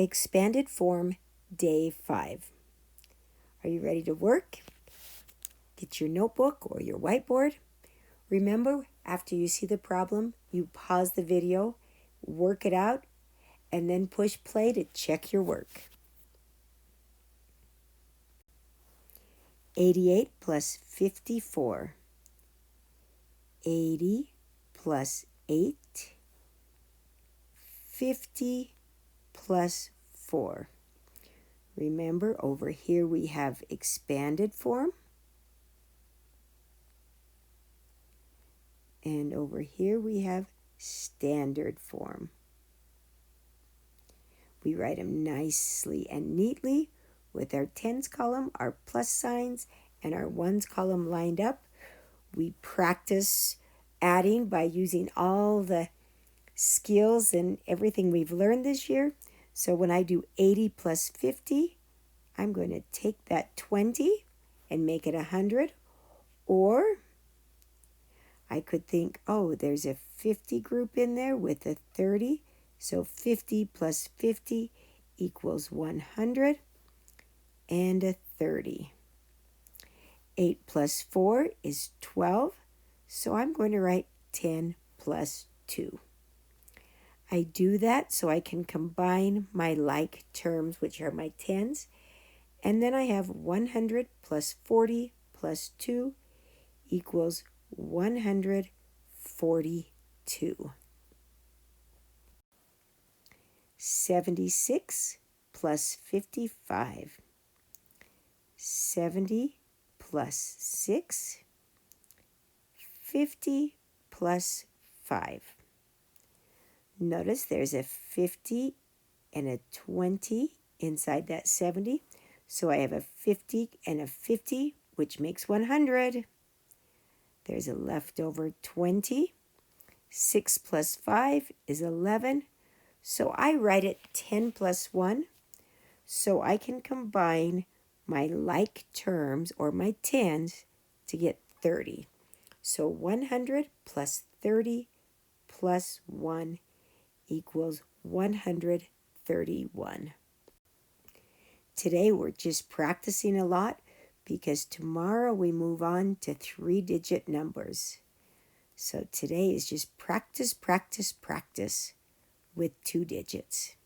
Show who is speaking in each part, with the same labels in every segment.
Speaker 1: Expanded form, day 5. Are you ready to work? Get your notebook or your whiteboard. Remember, after you see the problem, you pause the video, work it out, and then push play to check your work. 88 plus 54. 80 plus 8. 50 plus 4. Remember, over here we have expanded form. And over here we have standard form. We write them nicely and neatly with our tens column, our plus signs, and our ones column lined up. We practice adding by using all the skills and everything we've learned this year. So when I do 80 plus 50, I'm going to take that 20 and make it 100. Or I could think, oh, there's a 50 group in there with a 30. So 50 plus 50 equals 100 and a 30. 8 plus 4 is 12. So I'm going to write 10 plus 2. I do that so I can combine my like terms, which are my tens. And then I have 100 plus 40 plus 2 equals 142. 76 plus 55. 70 plus 6. 50 plus 5. Notice there's a 50 and a 20 inside that 70. So I have a 50 and a 50, which makes 100. There's a leftover 20. 6 plus 5 is 11. So I write it 10 plus 1. So I can combine my like terms or my tens to get 30. So 100 plus 30 plus 1 equals 131. Today we're just practicing a lot because tomorrow we move on to 3-digit numbers. So today is just practice, practice, practice with 2 digits.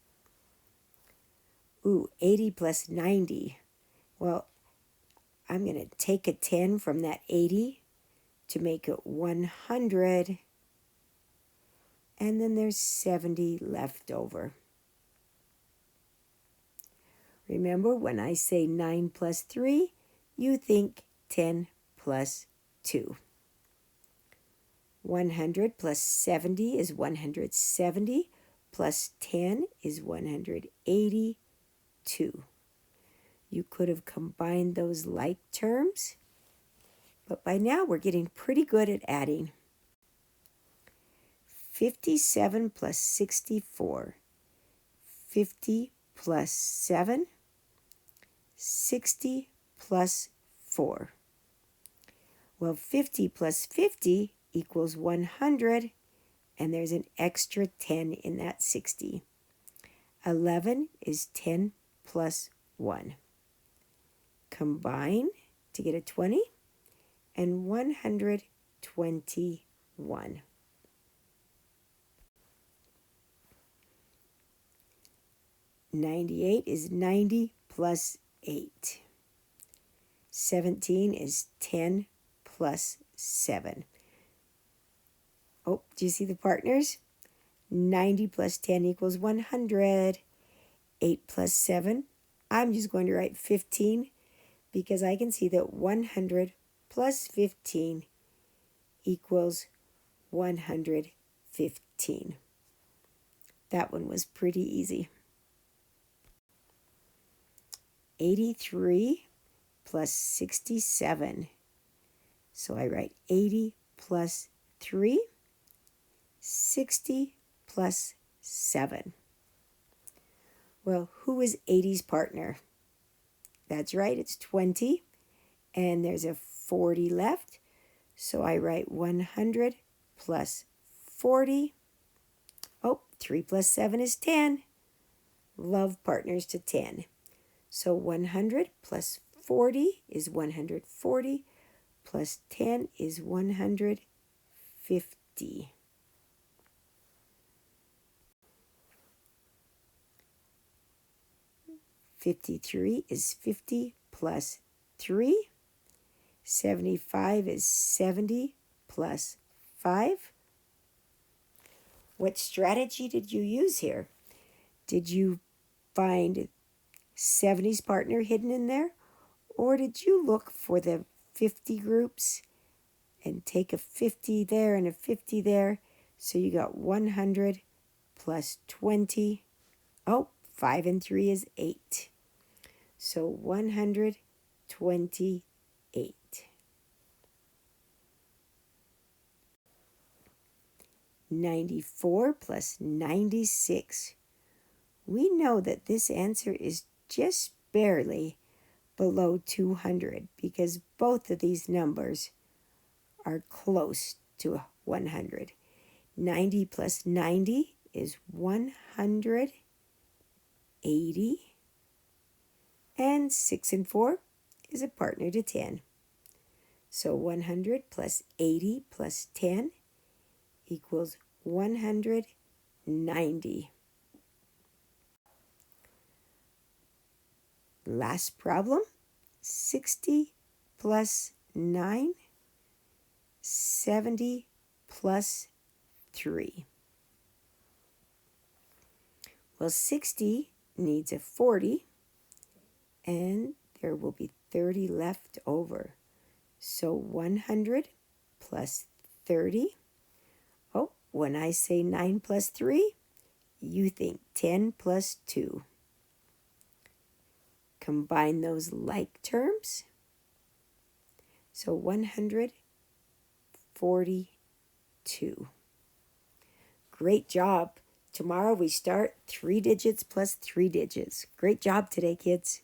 Speaker 1: 80 plus 90. Well, I'm going to take a 10 from that 80 to make it 100. And then there's 70 left over. Remember, when I say 9 plus 3, you think 10 plus 2. 100 plus 70 is 170, plus 10 is 182. You could have combined those like terms, but by now we're getting pretty good at adding. 57 plus 64. 50 plus 7. 60 plus 4. Well, 50 plus 50 equals 100, and there's an extra 10 in that 60. 11 is 10 plus 1. Combine to get a 20, and 121. 98 is 90 plus 8. 17 is 10 plus 7. Oh, do you see the partners? 90 plus 10 equals 100. 8 plus 7. I'm just going to write 15 because I can see that 100 plus 15 equals 115. That one was pretty easy. 83 plus 67. So I write 80 plus 3, 60 plus 7. Well, who is 80's partner? That's right, it's 20, and there's a 40 left. So I write 100 plus 40. Oh, 3 plus 7 is 10. love partners to 10. So 100 plus 40 is 140, plus 10 is 150. 53 is 50 plus 3. 75 is 70 plus 5. What strategy did you use here? Did you find 70's partner hidden in there? Or did you look for the 50 groups and take a 50 there and a 50 there? So you got 100 plus 20. Oh, 5 and 3 is 8. So 128. 94 plus 96. We know that this answer is just barely below 200 because both of these numbers are close to 100. 90 plus 90 is 180. And 6 and 4 is a partner to 10. So 100 plus 80 plus 10 equals 190. Last problem, 60 plus 9, 70 plus 3. Well, 60 needs a 40, and there will be 30 left over. So 100 plus 30. Oh, when I say 9 plus 3, you think 10 plus 2. Combine those like terms. So 142. Great job. Tomorrow we start 3 digits plus 3 digits. Great job today, kids.